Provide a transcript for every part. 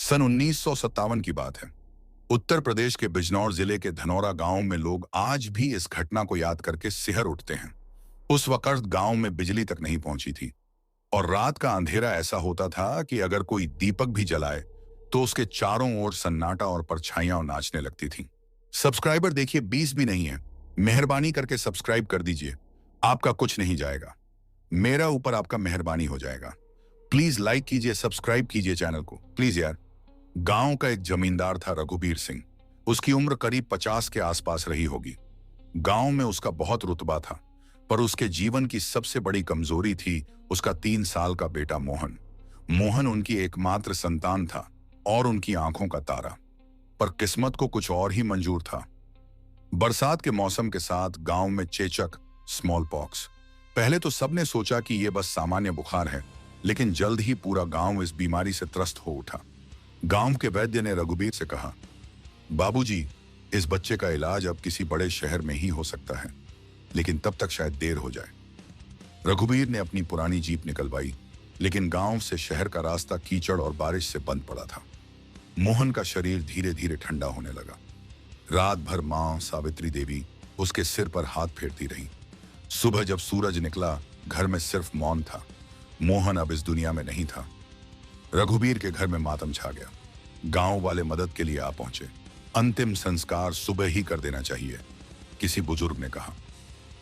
सन 1957 की बात है। उत्तर प्रदेश के बिजनौर जिले के धनौरा गांव में लोग आज भी इस घटना को याद करके सिहर उठते हैं। उस वक्त गांव में बिजली तक नहीं पहुंची थी और रात का अंधेरा ऐसा होता था कि अगर कोई दीपक भी जलाए तो उसके चारों ओर सन्नाटा और परछाइयां नाचने लगती थीं। सब्सक्राइबर देखिए 20 भी नहीं है। मेहरबानी करके सब्सक्राइब कर दीजिए। आपका कुछ नहीं जाएगा, मेरा ऊपर आपका मेहरबानी हो जाएगा। प्लीज लाइक कीजिए, सब्सक्राइब कीजिए चैनल को प्लीज यार। गांव का एक जमींदार था रघुबीर सिंह। उसकी उम्र करीब 50 के आसपास रही होगी। गांव में उसका बहुत रुतबा था, पर उसके जीवन की सबसे बड़ी कमजोरी थी उसका 3 साल का बेटा मोहन। मोहन उनकी एकमात्र संतान था और उनकी आंखों का तारा। पर किस्मत को कुछ और ही मंजूर था। बरसात के मौसम के साथ गांव में चेचक, स्मॉल पॉक्स। पहले तो सबने सोचा कि यह बस सामान्य बुखार है, लेकिन जल्द ही पूरा गांव इस बीमारी से त्रस्त हो उठा। गांव के वैद्य ने रघुबीर से कहा, बाबूजी, इस बच्चे का इलाज अब किसी बड़े शहर में ही हो सकता है, लेकिन तब तक शायद देर हो जाए। रघुबीर ने अपनी पुरानी जीप निकलवाई, लेकिन गांव से शहर का रास्ता कीचड़ और बारिश से बंद पड़ा था। मोहन का शरीर धीरे धीरे ठंडा होने लगा। रात भर मां सावित्री देवी उसके सिर पर हाथ फेरती रही। सुबह जब सूरज निकला, घर में सिर्फ मौन था। मोहन अब इस दुनिया में नहीं था। रघुबीर के घर में मातम छा गया। गांव वाले मदद के लिए आ पहुंचे। अंतिम संस्कार सुबह ही कर देना चाहिए, किसी बुजुर्ग ने कहा।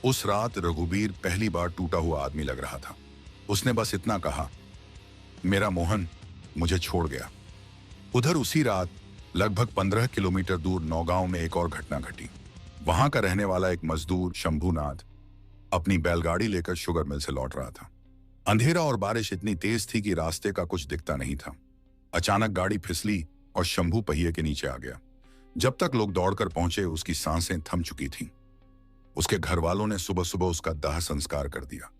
उस रात रघुबीर पहली बार टूटा हुआ आदमी लग रहा था। उसने बस इतना कहा, मेरा मोहन मुझे छोड़ गया। उधर उसी रात लगभग 15 किलोमीटर दूर नौगांव में एक और घटना घटी। वहां का रहने वाला एक मजदूर शंभूनाथ अपनी बैलगाड़ी लेकर शुगर मिल से लौट रहा था। अंधेरा और बारिश इतनी तेज थी कि रास्ते का कुछ दिखता नहीं था। अचानक गाड़ी फिसली और शंभू पहिए के नीचे आ गया। जब तक लोग दौड़कर पहुंचे, उसकी सांसें थम चुकी थीं। उसके घर वालों ने सुबह सुबह उसका दाह संस्कार कर दिया।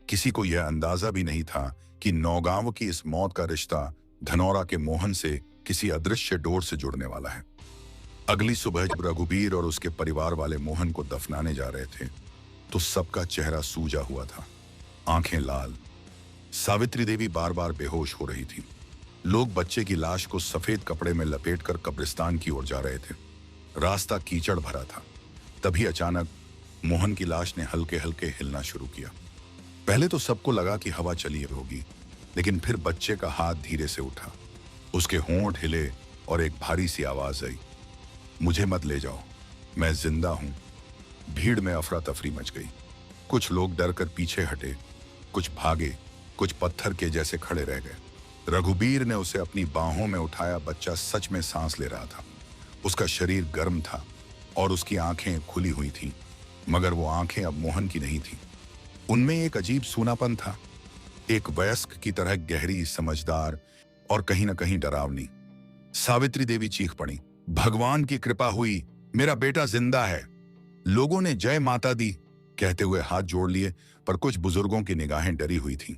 किसी को यह अंदाजा भी नहीं था कि नौगांव की इस मौत का रिश्ता धनौरा के मोहन से किसी अदृश्य डोर से जुड़ने वाला है। अगली सुबह जब रघुबीर और उसके परिवार वाले मोहन को दफनाने जा रहे थे, तो सबका चेहरा सूजा हुआ था, आंखें लाल। सावित्री देवी बार बार बेहोश हो रही थी। लोग बच्चे की लाश को सफेद कपड़े में लपेटकर कब्रिस्तान की ओर जा रहे थे। रास्ता कीचड़ भरा था। तभी अचानक मोहन की लाश ने हल्के हल्के हिलना शुरू किया। पहले तो सबको लगा कि हवा चली होगी, लेकिन फिर बच्चे का हाथ धीरे से उठा। उसके होंठ हिले और एक भारी सी आवाज आई, मुझे मत ले जाओ, मैं जिंदा हूं। भीड़ में अफरा तफरी मच गई। कुछ लोग डरकर पीछे हटे, कुछ भागे, कुछ पत्थर के जैसे खड़े रह गए। रघुबीर ने उसे अपनी बाहों में उठाया। बच्चा सच में सांस ले रहा था। उसका शरीर गर्म था और उसकी आंखें खुली हुई थीं, मगर वो आंखें अब मोहन की नहीं थीं। उनमें एक अजीब सूनापन था, एक वयस्क की तरह गहरी, समझदार और कहीं ना कहीं डरावनी। सावित्री देवी चीख पड़ी, भगवान की कृपा हुई, मेरा बेटा जिंदा है। लोगों ने जय माता दी कहते हुए हाथ जोड़ लिए, पर कुछ बुजुर्गों की निगाहें डरी हुई थीं।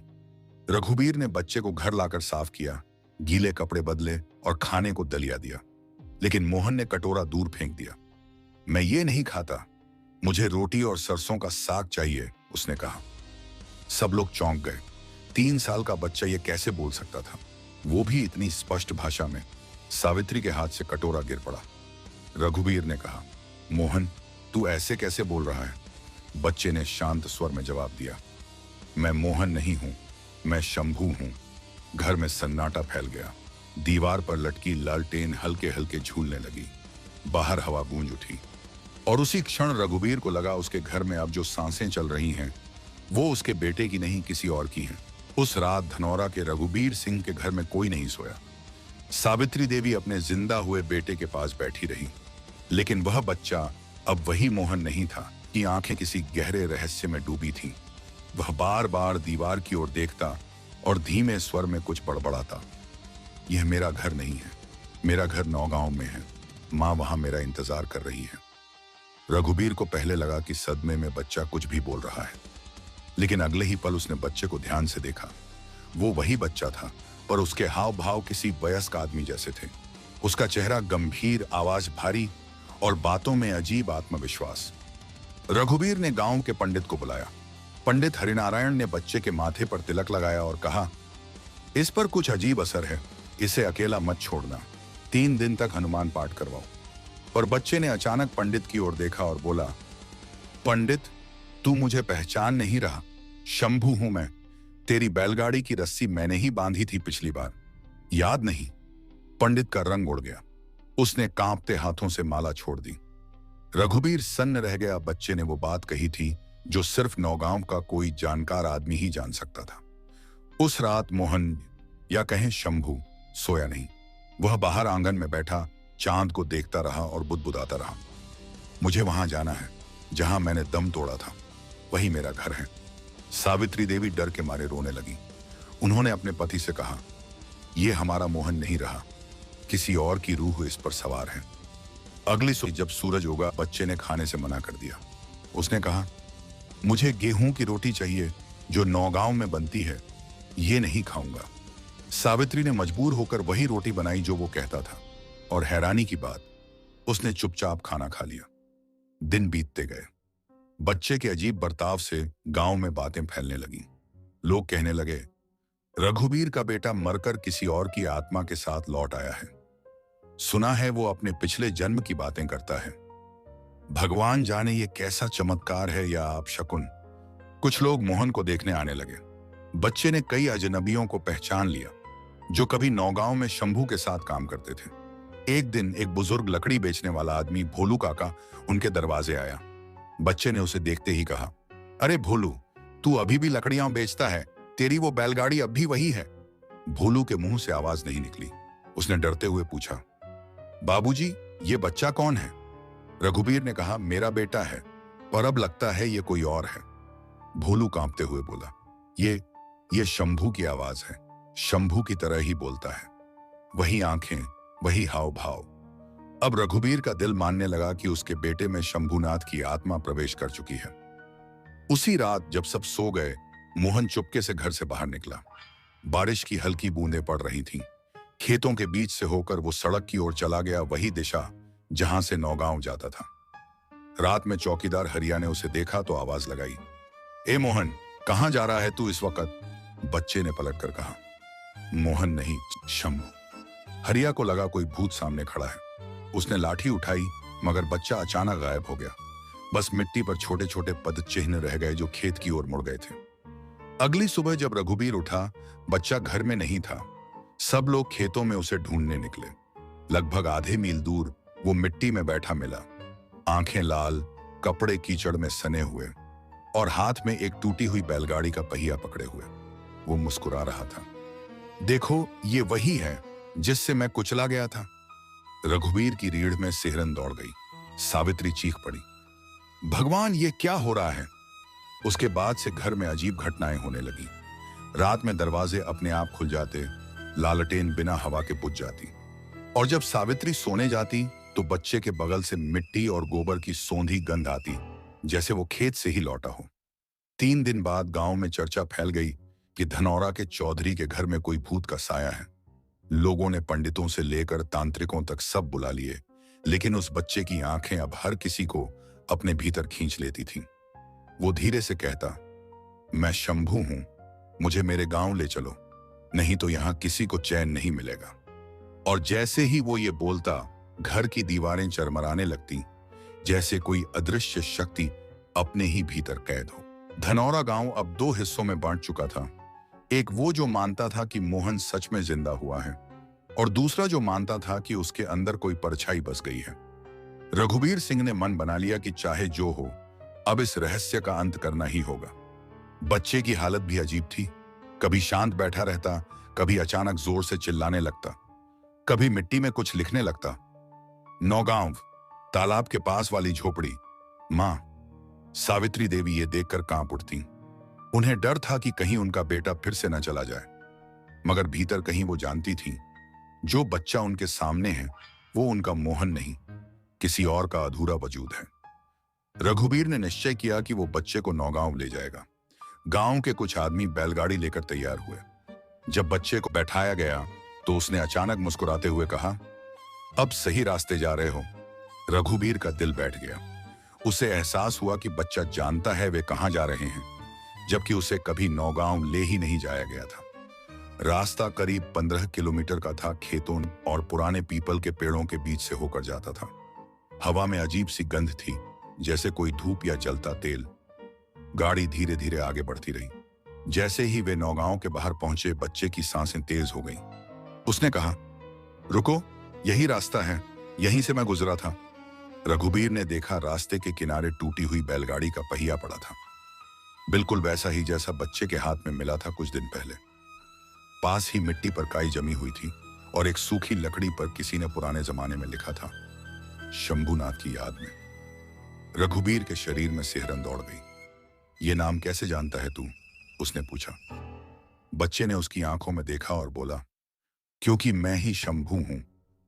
रघुबीर ने बच्चे को घर लाकर साफ किया, गीले कपड़े बदले और खाने को दलिया दिया, लेकिन मोहन ने कटोरा दूर फेंक दिया। मैं ये नहीं खाता, मुझे रोटी और सरसों का साग चाहिए, उसने कहा। सब लोग चौंक गए। 3 साल का बच्चा ये कैसे बोल सकता था, वो भी इतनी स्पष्ट भाषा में। सावित्री के हाथ से कटोरा गिर पड़ा। रघुबीर ने कहा, मोहन, तू ऐसे कैसे बोल रहा है? बच्चे ने शांत स्वर में जवाब दिया, मैं मोहन नहीं हूं, मैं शंभू हूं। घर में सन्नाटा फैल गया। दीवार पर लटकी लालटेन हल्के हल्के झूलने लगी। बाहर हवा गूंज उठी और उसी क्षण रघुबीर को लगा उसके घर में अब जो सांसें चल रही हैं, वो उसके बेटे की नहीं, किसी और की हैं। उस रात धनौरा के रघुबीर सिंह के घर में कोई नहीं सोया। सावित्री देवी अपने जिंदा हुए बेटे के पास बैठी रही, लेकिन वह बच्चा अब वही मोहन नहीं था कि आंखें किसी गहरे रहस्य में डूबी थीं। वह बार बार दीवार की ओर देखता और धीमे स्वर में कुछ बड़बड़ाता, यह मेरा घर नहीं है, मेरा घर नौगांव में है, माँ वहां मेरा इंतजार कर रही है। रघुबीर को पहले लगा कि सदमे में बच्चा कुछ भी बोल रहा है, लेकिन अगले ही पल उसने बच्चे को ध्यान से देखा। वो वही बच्चा था, पर उसके हाव भाव किसी वयस्क आदमी जैसे थे। उसका चेहरा गंभीर, आवाज भारी और बातों में अजीब आत्मविश्वास। रघुबीर ने गांव के पंडित को बुलाया। पंडित हरिनारायण ने बच्चे के माथे पर तिलक लगाया और कहा, इस पर कुछ अजीब असर है, इसे अकेला मत छोड़ना, 3 दिन तक हनुमान पाठ करवाओ। और बच्चे ने अचानक पंडित की ओर देखा और बोला, पंडित, तू मुझे पहचान नहीं रहा? शंभू हूं मैं। तेरी बैलगाड़ी की रस्सी मैंने ही बांधी थी पिछली बार, याद नहीं? पंडित का रंग उड़ गया। उसने कांपते हाथों से माला छोड़ दी। रघुबीर सन्न रह गया। बच्चे ने वो बात कही थी जो सिर्फ नौगांव का कोई जानकार आदमी ही जान सकता था। उस रात मोहन, या कहें शंभू, सोया नहीं। वह बाहर आंगन में बैठा चांद को देखता रहा और बुदबुदाता रहा। मुझे वहां जाना है जहां मैंने दम तोड़ा था, वही मेरा घर है। सावित्री देवी डर के मारे रोने लगी। उन्होंने अपने पति से कहा, यह हमारा मोहन नहीं रहा, किसी और की रूह इस पर सवार है। अगली सुबह जब सूरज उगा, बच्चे ने खाने से मना कर दिया। उसने कहा, मुझे गेहूं की रोटी चाहिए जो नौगांव में बनती है, ये नहीं खाऊंगा। सावित्री ने मजबूर होकर वही रोटी बनाई जो वो कहता था, और हैरानी की बात, उसने चुपचाप खाना खा लिया। दिन बीतते गए। बच्चे के अजीब बर्ताव से गांव में बातें फैलने लगीं। लोग कहने लगे, रघुबीर का बेटा मरकर किसी और की आत्मा के साथ लौट आया है। सुना है वो अपने पिछले जन्म की बातें करता है। भगवान जाने ये कैसा चमत्कार है या आप शकुन। कुछ लोग मोहन को देखने आने लगे। बच्चे ने कई अजनबियों को पहचान लिया जो कभी नौगांव में शंभू के साथ काम करते थे। एक दिन एक बुजुर्ग लकड़ी बेचने वाला आदमी भोलू काका उनके दरवाजे आया। बच्चे ने उसे देखते ही कहा, अरे भोलू, तू अभी भी लकड़ियां बेचता है? तेरी वो बैलगाड़ी अब भी वही है? भोलू के मुंह से आवाज नहीं निकली। उसने डरते हुए पूछा, बाबूजी, ये बच्चा कौन है? रघुबीर ने कहा, मेरा बेटा है, पर अब लगता है ये कोई और है। भोलू कांपते हुए बोला, ये शंभू की आवाज है। शंभू की तरह ही बोलता है, वही आंखें, वही हाव भाव। अब रघुबीर का दिल मानने लगा कि उसके बेटे में शंभूनाथ की आत्मा प्रवेश कर चुकी है। उसी रात जब सब सो गए, मोहन चुपके से घर से बाहर निकला। बारिश की हल्की बूंदें पड़ रही थीं। खेतों के बीच से होकर वो सड़क की ओर चला गया, वही दिशा जहां से नौगांव जाता था। रात में चौकीदार हरिया ने उसे देखा तो आवाज लगाई, ए मोहन, कहां जा रहा है तू इस वक्त? बच्चे ने पलटकर कहा, मोहन नहीं, शंभू। हरिया को लगा कोई भूत सामने खड़ा है। उसने लाठी उठाई, मगर बच्चा अचानक गायब हो गया। बस मिट्टी पर छोटे छोटे पद चिन्ह रह गए जो खेत की ओर मुड़ गए थे। अगली सुबह जब रघुबीर उठा, बच्चा घर में नहीं था। सब लोग खेतों में उसे ढूंढने निकले। लगभग आधे मील दूर वो मिट्टी में बैठा मिला, आंखें लाल, कपड़े कीचड़ में सने हुए और हाथ में एक टूटी हुई बैलगाड़ी का पहिया पकड़े हुए। वो मुस्कुरा रहा था। देखो, ये वही है जिससे मैं कुचला गया था। रघुबीर की रीढ़ में सिहरन दौड़ गई। सावित्री चीख पड़ी, भगवान, ये क्या हो रहा है? उसके बाद से घर में अजीब घटनाएं होने लगी। रात में दरवाजे अपने आप खुल जाते, लालटेन बिना हवा के बुझ जाती, और जब सावित्री सोने जाती तो बच्चे के बगल से मिट्टी और गोबर की सौंधी गंध आती, जैसे वो खेत से ही लौटा हो। 3 दिन बाद गांव में चर्चा फैल गई कि धनौरा के चौधरी के घर में कोई भूत का साया है। लोगों ने पंडितों से लेकर तांत्रिकों तक सब बुला लिए, लेकिन उस बच्चे की आंखें अब हर किसी को अपने भीतर खींच लेती थीं। वो धीरे से कहता, मैं शंभू हूं, मुझे मेरे गांव ले चलो, नहीं तो यहां किसी को चैन नहीं मिलेगा। और जैसे ही वो ये बोलता, घर की दीवारें चरमराने लगती, जैसे कोई अदृश्य शक्ति अपने ही भीतर कैद हो। धनौरा गांव अब 2 हिस्सों में बांट चुका था। एक वो जो मानता था कि मोहन सच में जिंदा हुआ है, और दूसरा जो मानता था कि उसके अंदर कोई परछाई बस गई है। रघुबीर सिंह ने मन बना लिया कि चाहे जो हो, अब इस रहस्य का अंत करना ही होगा। बच्चे की हालत भी अजीब थी। कभी शांत बैठा रहता, कभी अचानक जोर से चिल्लाने लगता, कभी मिट्टी में कुछ लिखने लगता। नौगांव, तालाब के पास वाली झोपड़ी। मां सावित्री देवी ये देखकर कांप उठती। उन्हें डर था कि कहीं उनका बेटा फिर से न चला जाए, मगर भीतर कहीं वो जानती थी, जो बच्चा उनके सामने है वो उनका मोहन नहीं, किसी और का अधूरा वजूद है। रघुबीर ने निश्चय किया कि वो बच्चे को नौगांव ले जाएगा। गांव के कुछ आदमी बैलगाड़ी लेकर तैयार हुए। जब बच्चे को बैठाया गया तो उसने अचानक मुस्कुराते हुए कहा, अब सही रास्ते जा रहे हो। रघुबीर का दिल बैठ गया। उसे एहसास हुआ कि बच्चा जानता है वे कहां जा रहे हैं, जबकि उसे कभी नौगांव ले ही नहीं जाया गया था। रास्ता करीब 15 किलोमीटर का था। खेतों और पुराने पीपल के पेड़ों के बीच से होकर जाता था। हवा में अजीब सी गंध थी, जैसे कोई धूप या जलता तेल। गाड़ी धीरे धीरे आगे बढ़ती रही। जैसे ही वे नौगांव के बाहर पहुंचे, बच्चे की सांसें तेज हो गईं। उसने कहा, रुको, यही रास्ता है, यहीं से मैं गुजरा था। रघुबीर ने देखा, रास्ते के किनारे टूटी हुई बैलगाड़ी का पहिया पड़ा था, बिल्कुल वैसा ही जैसा बच्चे के हाथ में मिला था कुछ दिन पहले। पास ही मिट्टी पर काई जमी हुई थी और एक सूखी लकड़ी पर किसी ने पुराने जमाने में लिखा था, शंभुनाथ की याद में। रघुबीर के शरीर में सिहरन दौड़ गई। ये नाम कैसे जानता है तू? उसने पूछा। बच्चे ने उसकी आंखों में देखा और बोला, क्योंकि मैं ही शंभू हूं।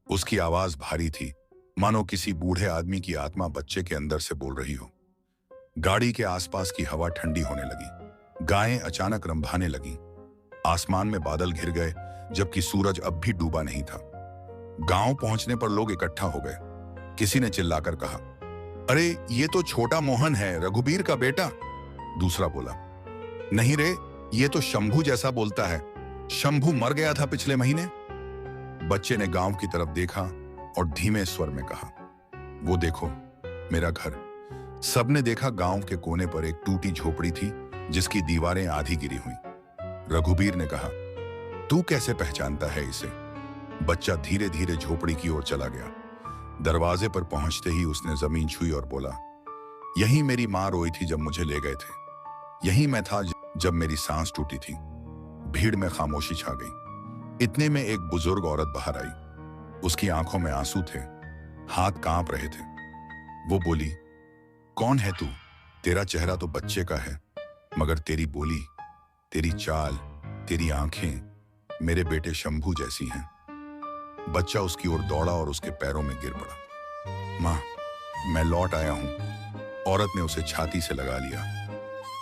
उसकी आवाज भारी थी, मानो किसी बूढ़े आदमी की आत्मा बच्चे के अंदर से बोल रही हो। गाड़ी के आसपास की हवा ठंडी होने लगी। गायें अचानक रंभाने लगीं। आसमान में बादल घिर गए, जबकि सूरज अब भी डूबा नहीं था। गांव पहुंचने पर लोग इकट्ठा हो गए। किसी ने चिल्लाकर कहा, अरे ये तो छोटा मोहन है, रघुबीर का बेटा। दूसरा बोला, नहीं रे, ये तो शंभू जैसा बोलता है। शंभू मर गया था पिछले महीने। बच्चे ने गांव की तरफ देखा और धीमे स्वर में कहा, वो देखो, मेरा घर। सबने देखा, गांव के कोने पर एक टूटी झोपड़ी थी जिसकी दीवारें आधी गिरी हुई। रघुबीर ने कहा, तू कैसे पहचानता है इसे? बच्चा धीरे धीरे झोपड़ी की ओर चला गया। दरवाजे पर पहुंचते ही उसने जमीन छुई और बोला, यहीं मेरी मां रोई थी जब मुझे ले गए थे। यहीं मैं था जब मेरी सांस टूटी थी। भीड़ में खामोशी छा गई। इतने में एक बुजुर्ग औरत बाहर आई। उसकी आंखों में आंसू थे, हाथ कांप रहे थे। वो बोली, कौन है तू? तेरा चेहरा तो बच्चे का है, मगर तेरी बोली, तेरी चाल, तेरी आंखें मेरे बेटे शंभू जैसी हैं। बच्चा उसकी ओर दौड़ा और उसके पैरों में गिर पड़ा। मां, मैं लौट आया हूं। औरत ने उसे छाती से लगा लिया,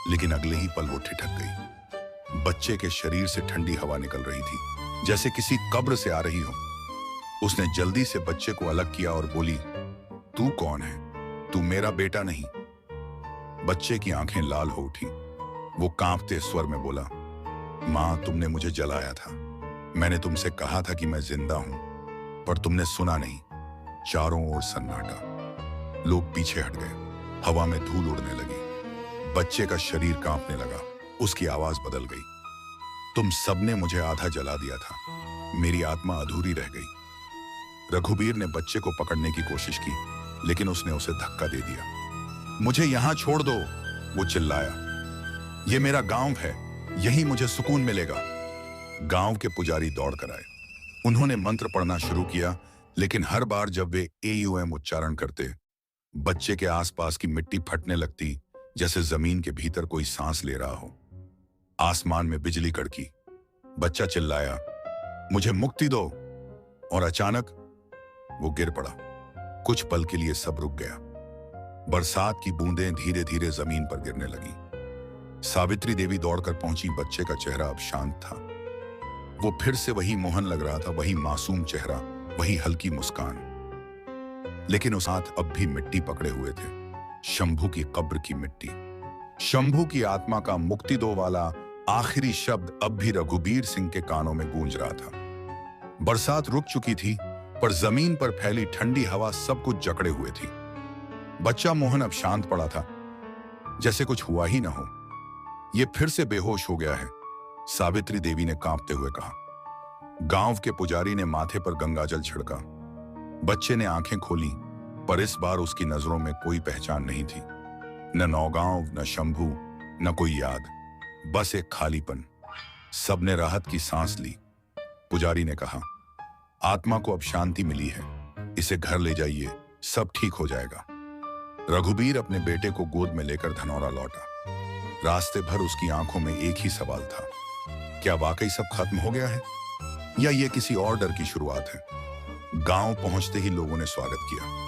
लेकिन अगले ही पल वो ठिठक गई। बच्चे के शरीर से ठंडी हवा निकल रही थी, जैसे किसी कब्र से आ रही हो। उसने जल्दी से बच्चे को अलग किया और बोली, तू कौन है? तू मेरा बेटा नहीं। बच्चे की आंखें लाल हो उठी। वो कांपते स्वर में बोला, मां, तुमने मुझे जलाया था। मैंने तुमसे कहा था कि मैं जिंदा हूं, पर तुमने सुना नहीं। चारों ओर सन्नाटा। लोग पीछे हट गए। हवा में धूल उड़ने लगी। बच्चे का शरीर कांपने लगा। उसकी आवाज बदल गई, तुम सबने मुझे आधा जला दिया था, मेरी आत्मा अधूरी रह गई। रघुबीर ने बच्चे को पकड़ने की कोशिश की, लेकिन उसने उसे धक्का दे दिया। मुझे यहां छोड़ दो, वो चिल्लाया। ये मेरा गांव है, यहीं मुझे सुकून मिलेगा। गांव के पुजारी दौड़कर आए। उन्होंने मंत्र पढ़ना शुरू किया, लेकिन हर बार जब वे AUM उच्चारण करते, बच्चे के आसपास की मिट्टी फटने लगती, जैसे जमीन के भीतर कोई सांस ले रहा हो। आसमान में बिजली कड़की। बच्चा चिल्लाया, मुझे मुक्ति दो, और अचानक वो गिर पड़ा। कुछ पल के लिए सब रुक गया। बरसात की बूंदें धीरे धीरे जमीन पर गिरने लगी। सावित्री देवी दौड़कर पहुंची। बच्चे का चेहरा अब शांत था। वो फिर से वही मोहन लग रहा था, वही मासूम चेहरा, वही हल्की मुस्कान। लेकिन उस हाथ अब भी मिट्टी पकड़े हुए थे, शंभू की कब्र की मिट्टी। शंभू की आत्मा का मुक्ति दो वाला आखिरी शब्द अब भी रघुबीर सिंह के कानों में गूंज रहा था। बरसात रुक चुकी थी, पर जमीन पर फैली ठंडी हवा सब कुछ जकड़े हुए थी। बच्चा मोहन अब शांत पड़ा था, जैसे कुछ हुआ ही ना हो। ये फिर से बेहोश हो गया है, सावित्री देवी ने कांपते हुए कहा। गांव के पुजारी ने माथे पर गंगाजल छिड़का। बच्चे ने आंखें खोली, पर इस बार उसकी नजरों में कोई पहचान नहीं थी। न नौगांव, न शंभू, न कोई याद, बस एक खालीपन। सबने राहत की सांस ली। पुजारी ने कहा, आत्मा को अब शांति मिली है, इसे घर ले जाइए, सब ठीक हो जाएगा। रघुबीर अपने बेटे को गोद में लेकर धनौरा लौटा। रास्ते भर उसकी आंखों में एक ही सवाल था, क्या वाकई सब खत्म हो गया है, या ये किसी और डर की शुरुआत है? गांव पहुंचते ही लोगों ने स्वागत किया।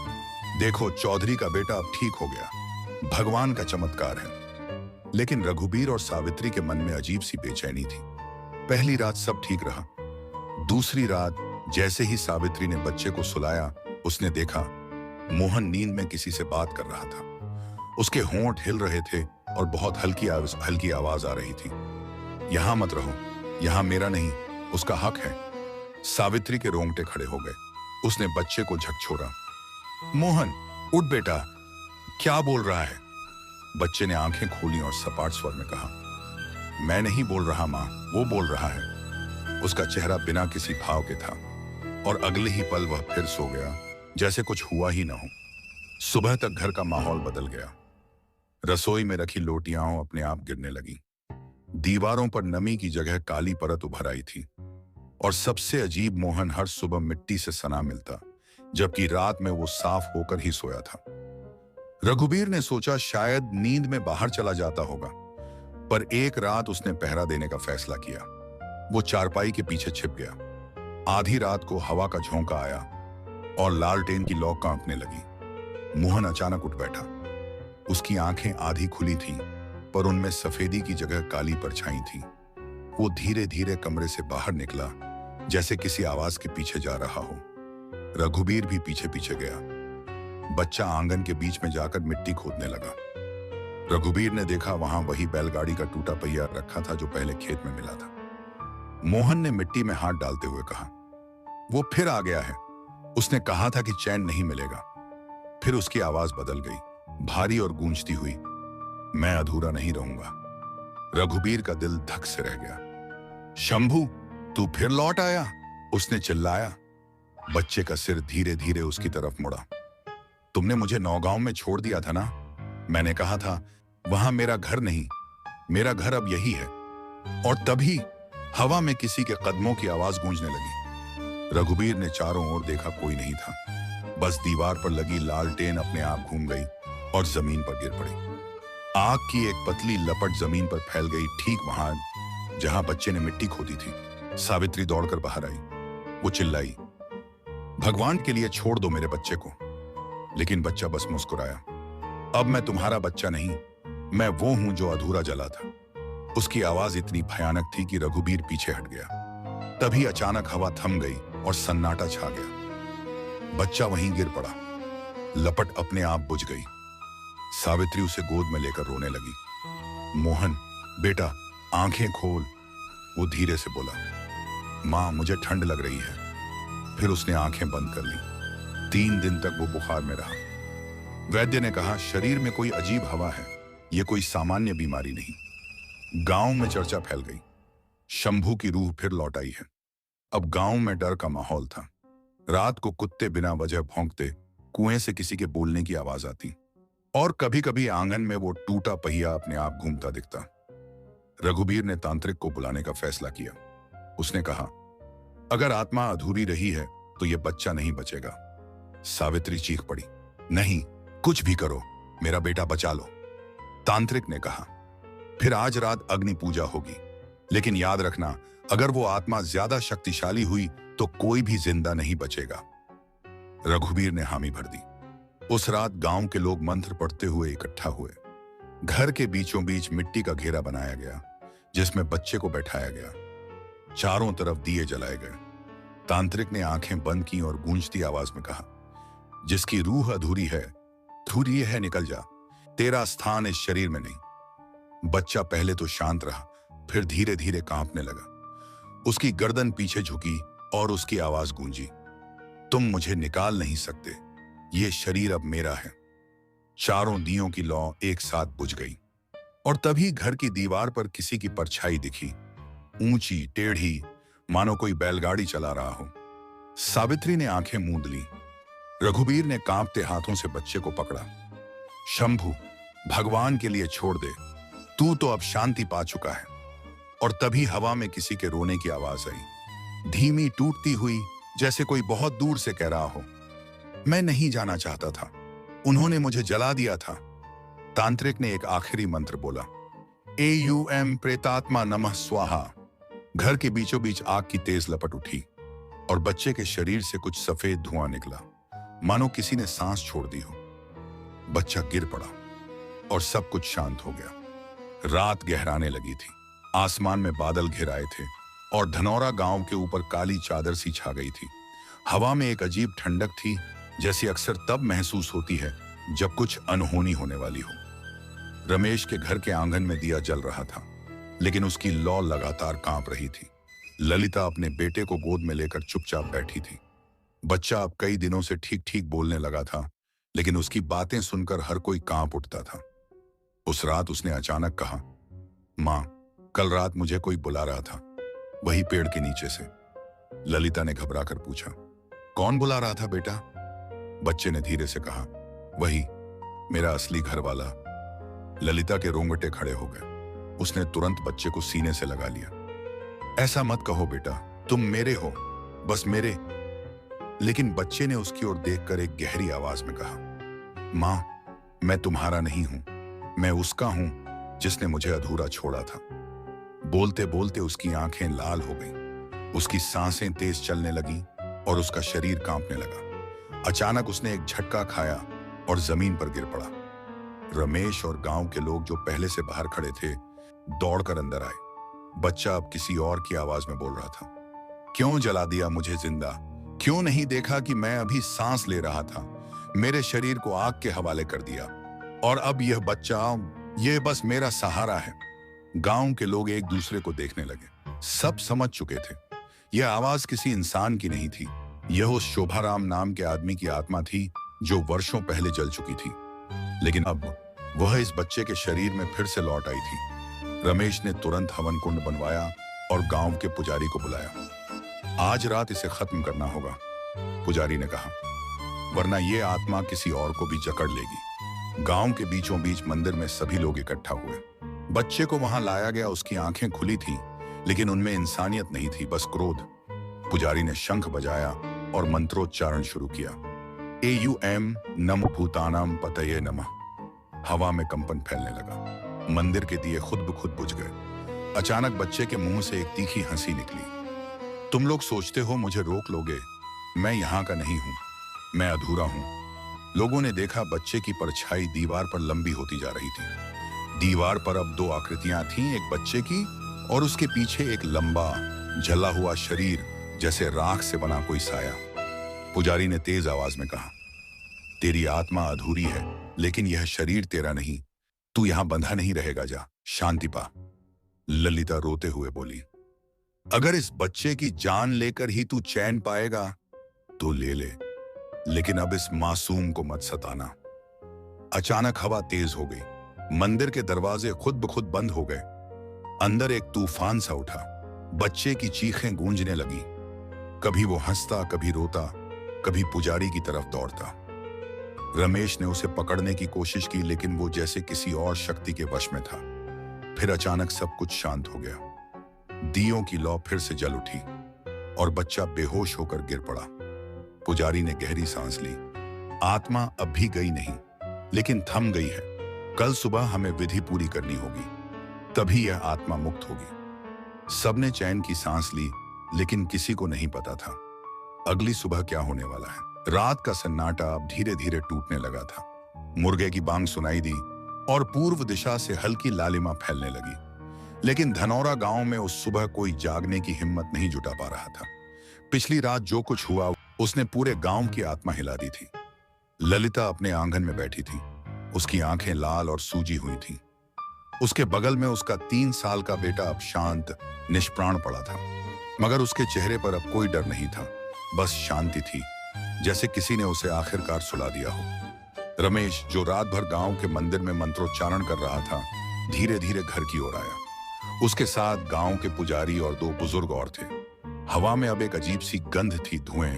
देखो, चौधरी का बेटा अब ठीक हो गया, भगवान का चमत्कार है। लेकिन रघुबीर और सावित्री के मन में अजीब सी बेचैनी थी। पहली रात सब ठीक रहा। दूसरी रात जैसे ही सावित्री ने बच्चे को सुलाया, उसने देखा मोहन नींद में किसी से बात कर रहा था। उसके होंठ हिल रहे थे और बहुत हल्की आवाज आ रही थी। यहां मत रहो, यहां मेरा नहीं, उसका हक है। सावित्री के रोंगटे खड़े हो गए। उसने बच्चे को झकझोरा। मोहन, उठ बेटा, क्या बोल रहा है? बच्चे ने आंखें खोली और सपाट स्वर में कहा, मैं नहीं बोल रहा मां, वो बोल रहा है। उसका चेहरा बिना किसी भाव के था और अगले ही पल वह फिर सो गया, जैसे कुछ हुआ ही ना हो। सुबह तक घर का माहौल बदल गया। रसोई में रखी लोटियां अपने आप गिरने लगी। दीवारों पर नमी की जगह काली परत उभर आई थी। और सबसे अजीब, मोहन हर सुबह मिट्टी से सना मिलता, जबकि रात में वो साफ होकर ही सोया था। रघुबीर ने सोचा शायद नींद में बाहर चला जाता होगा, पर एक रात उसने पहरा देने का फैसला किया। वो चारपाई के पीछे छिप गया। आधी रात को हवा का झोंका आया और लालटेन की लौ कांपने लगी। मोहन अचानक उठ बैठा। उसकी आंखें आधी खुली थीं, पर उनमें सफेदी की जगह काली परछाई थी। वो धीरे धीरे कमरे से बाहर निकला, जैसे किसी आवाज के पीछे जा रहा हो। रघुबीर भी पीछे पीछे गया। बच्चा आंगन के बीच में जाकर मिट्टी खोदने लगा। रघुबीर ने देखा वहां वही बैलगाड़ी का टूटा पहिया रखा था जो पहले खेत में मिला था। मोहन ने मिट्टी में हाथ डालते हुए कहा, वो फिर आ गया है। उसने कहा था कि चैन नहीं मिलेगा। फिर उसकी आवाज बदल गई, भारी और गूंजती हुई, मैं अधूरा नहीं रहूंगा। रघुबीर का दिल धक से रह गया। शंभू, तू फिर लौट आया? उसने चिल्लाया। बच्चे का सिर धीरे धीरे उसकी तरफ मुड़ा। तुमने मुझे नौगांव में छोड़ दिया था ना? मैंने कहा था वहां मेरा घर नहीं, मेरा घर अब यही है। और तभी हवा में किसी के कदमों की आवाज गूंजने लगी। रघुबीर ने चारों ओर देखा, कोई नहीं था। बस दीवार पर लगी लालटेन अपने आप घूम गई और जमीन पर गिर पड़ी। आग की एक पतली लपट जमीन पर फैल गई, ठीक वहां जहां बच्चे ने मिट्टी खोदी थी। सावित्री दौड़कर बाहर आई। वो चिल्लाई, भगवान के लिए छोड़ दो मेरे बच्चे को। लेकिन बच्चा बस मुस्कुराया। अब मैं तुम्हारा बच्चा नहीं, मैं वो हूं जो अधूरा जला था। उसकी आवाज इतनी भयानक थी कि रघुबीर पीछे हट गया। तभी अचानक हवा थम गई और सन्नाटा छा गया। बच्चा वहीं गिर पड़ा। लपट अपने आप बुझ गई। सावित्री उसे गोद में लेकर रोने लगी। मोहन, बेटा, आंखें खोल, वो धीरे से बोला। मां, मुझे ठंड लग रही है। फिर उसने आंखें बंद कर ली। 3 दिन तक वो बुखार में रहा। वैद्य ने कहा, शरीर में कोई अजीब हवा है, ये कोई सामान्य बीमारी नहीं। गांव में चर्चा फैल गई। शंभू की रूह फिर लौट आई है। अब गांव में डर का माहौल था। रात को कुत्ते बिना वजह भौंकते, कुएं से किसी के बोलने की आवाज आती, और कभी कभी आंगन में वो टूटा पहिया अपने आप घूमता दिखता। रघुबीर ने तांत्रिक को बुलाने का फैसला किया। उसने कहा, अगर आत्मा अधूरी रही है तो ये बच्चा नहीं बचेगा। सावित्री चीख पड़ी, नहीं, कुछ भी करो, मेरा बेटा बचा लो। तांत्रिक ने कहा, फिर आज रात अग्नि पूजा होगी, लेकिन याद रखना, अगर वो आत्मा ज्यादा शक्तिशाली हुई तो कोई भी जिंदा नहीं बचेगा। रघुबीर ने हामी भर दी। उस रात गांव के लोग मंत्र पढ़ते हुए इकट्ठा हुए। घर के बीचों बीच मिट्टी का घेरा बनाया गया, जिसमें बच्चे को बैठाया गया। चारों तरफ दिए जलाए गए। तांत्रिक ने आंखें बंद की और गूंजती आवाज में कहा, जिसकी रूह अधूरी है, निकल जा। तेरा स्थान इस शरीर में नहीं। बच्चा पहले तो शांत रहा, फिर धीरे धीरे कांपने लगा। उसकी गर्दन पीछे झुकी और उसकी आवाज गूंजी, तुम मुझे निकाल नहीं सकते, ये शरीर अब मेरा है। चारों दियों की लौ एक साथ बुझ गई और तभी घर की दीवार पर किसी की परछाई दिखी, ऊंची टेढ़ी, मानो कोई बैलगाड़ी चला रहा हो। सावित्री ने आंखें मूंद ली। रघुबीर ने कांपते हाथों से बच्चे को पकड़ा। शंभू, भगवान के लिए छोड़ दे, तू तो अब शांति पा चुका है। और तभी हवा में किसी के रोने की आवाज आई, धीमी, टूटती हुई, जैसे कोई बहुत दूर से कह रहा हो, मैं नहीं जाना चाहता था, उन्होंने मुझे जला दिया था। तांत्रिक ने एक आखिरी मंत्र बोला, एयूएम प्रेतात्मा नमः स्वाहा। घर के बीचों बीच आग की तेज लपट उठी और बच्चे के शरीर से कुछ सफेद धुआं निकला, मानो किसी ने सांस छोड़ दी हो। बच्चा गिर पड़ा और सब कुछ शांत हो गया। रात गहराने लगी थी। आसमान में बादल घिर आए थे और धनौरा गांव के ऊपर काली चादर सी छा गई थी। हवा में एक अजीब ठंडक थी, जैसी अक्सर तब महसूस होती है जब कुछ अनहोनी होने वाली हो। रमेश के घर के आंगन में दिया जल रहा था, लेकिन उसकी लौ लगातार कांप रही थी। ललिता अपने बेटे को गोद में लेकर चुपचाप बैठी थी। बच्चा अब कई दिनों से ठीक ठीक बोलने लगा था, लेकिन उसकी बातें सुनकर हर कोई कांप उठता था। उस रात उसने अचानक कहा, माँ, कल रात मुझे कोई बुला रहा था, वही पेड़ के नीचे से। ललिता ने घबरा कर पूछा, कौन बुला रहा था बेटा? बच्चे ने धीरे से कहा, वही, मेरा असली घर वाला। ललिता के रोंगटे खड़े हो गए। उसने तुरंत बच्चे को सीने से लगा लिया। ऐसा मत कहो बेटा, तुम मेरे हो, बस मेरे। लेकिन बच्चे ने उसकी ओर देखकर एक गहरी आवाज में कहा, मां, मैं तुम्हारा नहीं हूं, मैं उसका हूं जिसने मुझे अधूरा छोड़ा था। बोलते बोलते उसकी आंखें लाल हो गईं, उसकी सांसें तेज चलने लगी और उसका शरीर कांपने लगा। अचानक उसने एक झटका खाया और जमीन पर गिर पड़ा। रमेश और गांव के लोग जो पहले से बाहर खड़े थे, दौड़कर अंदर आए। बच्चा अब किसी और की आवाज में बोल रहा था, क्यों जला दिया मुझे जिंदा? क्यों नहीं देखा कि मैं अभी सांस ले रहा था? मेरे शरीर को आग के हवाले कर दिया, और अब यह बच्चा, यह बस मेरा सहारा है। गांव के लोग एक दूसरे को देखने लगे। सब समझ चुके थे, यह आवाज किसी इंसान की नहीं थी। यह उस शोभाराम नाम के आदमी की आत्मा थी जो वर्षों पहले जल चुकी थी, लेकिन अब वह इस बच्चे के शरीर में फिर से लौट आई थी। रमेश ने तुरंत हवन कुंड बनवाया और गांव के पुजारी को बुलाया। आज रात इसे खत्म करना होगा, पुजारी ने कहा, वरना ये आत्मा किसी और को भी जकड़ लेगी। गांव के बीचों बीच मंदिर में सभी लोग इकट्ठा हुए। बच्चे को वहां लाया गया। उसकी आंखें खुली थीं, लेकिन उनमें इंसानियत नहीं थी, बस क्रोध। पुजारी ने शंख बजाया और मंत्रोच्चारण शुरू किया। एयूएम नमो भूतानाम पतये नमः। हवा में कंपन फैलने लगा। मंदिर के दिए खुद ब खुद बुझ गए। अचानक बच्चे के मुंह से एक तीखी हंसी निकली। तुम लोग सोचते हो मुझे रोक लोगे? मैं यहाँ का नहीं हूं, मैं अधूरा हूं। लोगों ने देखा बच्चे की परछाई दीवार पर लंबी होती जा रही थी। दीवार पर अब दो आकृतियां थीं, एक बच्चे की और उसके पीछे एक लंबा जला हुआ शरीर, जैसे राख से बना कोई साया। पुजारी ने तेज आवाज में कहा, तेरी आत्मा अधूरी है, लेकिन यह शरीर तेरा नहीं। तू यहां बंधा नहीं रहेगा, जा शांति पा। ललिता रोते हुए बोली, अगर इस बच्चे की जान लेकर ही तू चैन पाएगा तो ले ले, लेकिन अब इस मासूम को मत सताना। अचानक हवा तेज हो गई। मंदिर के दरवाजे खुद ब खुद बंद हो गए। अंदर एक तूफान सा उठा। बच्चे की चीखें गूंजने लगी। कभी वो हंसता, कभी रोता, कभी पुजारी की तरफ दौड़ता। रमेश ने उसे पकड़ने की कोशिश की, लेकिन वो जैसे किसी और शक्ति के वश में था। फिर अचानक सब कुछ शांत हो गया। दियों की लौ फिर से जल उठी और बच्चा बेहोश होकर गिर पड़ा। पुजारी ने गहरी सांस ली। आत्मा अब भी गई नहीं, लेकिन थम गई है। कल सुबह हमें विधि पूरी करनी होगी, तभी यह आत्मा मुक्त होगी। सबने चैन की सांस ली, लेकिन किसी को नहीं पता था अगली सुबह क्या होने वाला है। रात का सन्नाटा अब धीरे धीरे टूटने लगा था। मुर्गे की बांग सुनाई दी और पूर्व दिशा से हल्की लालिमा फैलने लगी। लेकिन धनौरा गांव में उस सुबह कोई जागने की हिम्मत नहीं जुटा पा रहा था। पिछली रात जो कुछ हुआ, उसने पूरे गांव की आत्मा हिला दी थी। ललिता अपने आंगन में बैठी थी। उसकी आंखें लाल और सूजी हुई थीं। उसके बगल में उसका 3 साल का बेटा अब शांत, निष्प्राण पड़ा था, मगर उसके चेहरे पर अब कोई डर नहीं था, बस शांति थी, जैसे किसी ने उसे आखिरकार सुला दिया हो। रमेश, जो रात भर गांव के मंदिर में मंत्रोच्चारण कर रहा था, धीरे धीरे घर की ओर आया। उसके साथ गांव के पुजारी और 2 बुजुर्ग और थे। हवा में अब एक अजीब सी गंध थी, धुएं,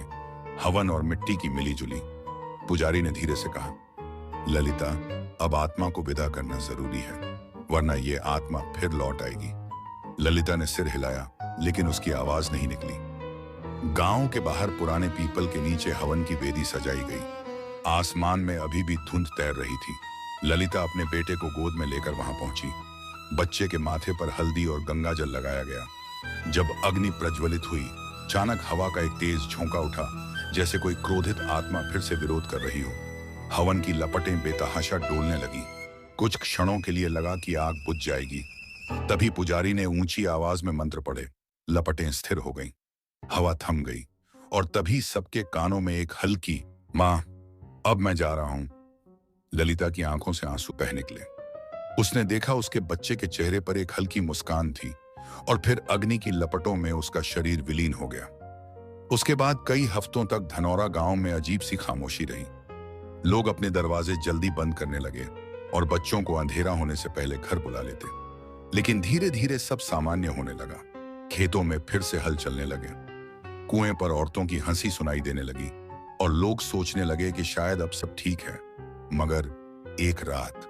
हवन और मिट्टी की मिली-जुली। पुजारी ने धीरे से कहा, ललिता, अब आत्मा को विदा करना जरूरी है, वरना ये आत्मा फिर लौट आएगी। ललिता ने सिर हिलाया, लेकिन उसकी आवाज नहीं निकली। गांव के बाहर पुराने पीपल के नीचे हवन की वेदी सजाई गई। आसमान में अभी भी धुंध तैर रही थी। ललिता अपने बेटे को गोद में लेकर वहां पहुंची। बच्चे के माथे पर हल्दी और गंगा जल लगाया गया। जब अग्नि प्रज्वलित हुई, अचानक हवा का एक तेज झोंका उठा, जैसे कोई क्रोधित आत्मा फिर से विरोध कर रही हो। हवन की लपटें बेतहाशा डोलने लगी। कुछ क्षणों के लिए लगा कि आग बुझ जाएगी। तभी पुजारी ने ऊंची आवाज में मंत्र पढ़े। लपटें स्थिर हो गईं। हवा थम गई और तभी सबके कानों में एक हल्की, मां, अब मैं जा रहा हूं। ललिता की आंखों से आंसू बह निकले। उसने देखा उसके बच्चे के चेहरे पर एक हल्की मुस्कान थी। और फिर अग्नि की लपटों में उसका शरीर विलीन हो गया। उसके बाद कई हफ्तों तक धनौरा गांव में अजीब सी खामोशी रही। लोग अपने दरवाजे जल्दी बंद करने लगे और बच्चों को अंधेरा होने से पहले घर बुला लेते। लेकिन धीरे धीरे सब सामान्य होने लगा। खेतों में फिर से हल चलने लगे, कुएं पर औरतों की हंसी सुनाई देने लगी और लोग सोचने लगे कि शायद अब सब ठीक है। मगर एक रात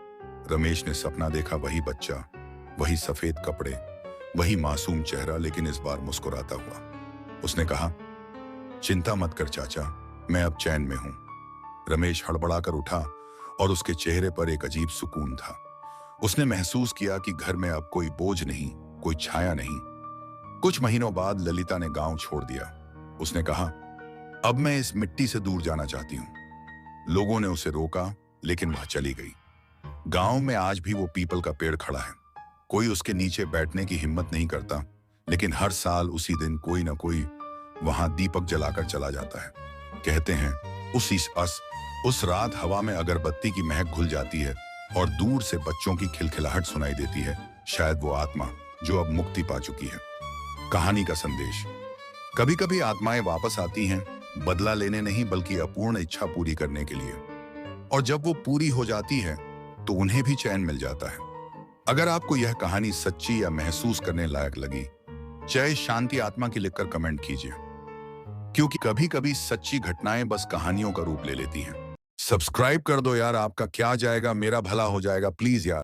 रमेश ने सपना देखा, वही बच्चा, वही सफेद कपड़े, वही मासूम चेहरा, लेकिन इस बार मुस्कुराता हुआ। उसने कहा, चिंता मत कर चाचा, मैं अब चैन में हूं। रमेश हड़बड़ाकर उठा और उसके चेहरे पर एक अजीब सुकून था। उसने महसूस किया कि घर में अब कोई बोझ नहीं, कोई छाया नहीं। कुछ महीनों बाद ललिता ने गांव छोड़ दिया। उसने कहा, अब मैं इस मिट्टी से दूर जाना चाहती हूं। लोगों ने उसे रोका, लेकिन वह चली गई। गांव में आज भी वो पीपल का पेड़ खड़ा है। कोई उसके नीचे बैठने की हिम्मत नहीं करता, लेकिन हर साल उसी दिन कोई ना कोई वहां दीपक जलाकर चला जाता है। कहते हैं उस रात हवा में अगरबत्ती की महक घुल जाती है और दूर से बच्चों की खिलखिलाहट सुनाई देती है। शायद वो आत्मा जो अब मुक्ति पा चुकी है। कहानी का संदेश, कभी कभी आत्माएं वापस आती हैं, बदला लेने नहीं बल्कि अपूर्ण इच्छा पूरी करने के लिए। और जब वो पूरी हो जाती है तो उन्हें भी चैन मिल जाता है। अगर आपको यह कहानी सच्ची या महसूस करने लायक लगी, जय शांति आत्मा की लिखकर कमेंट कीजिए, क्योंकि कभी कभी सच्ची घटनाएं बस कहानियों का रूप ले लेती हैं। सब्सक्राइब कर दो यार, आपका क्या जाएगा, मेरा भला हो जाएगा, प्लीज यार।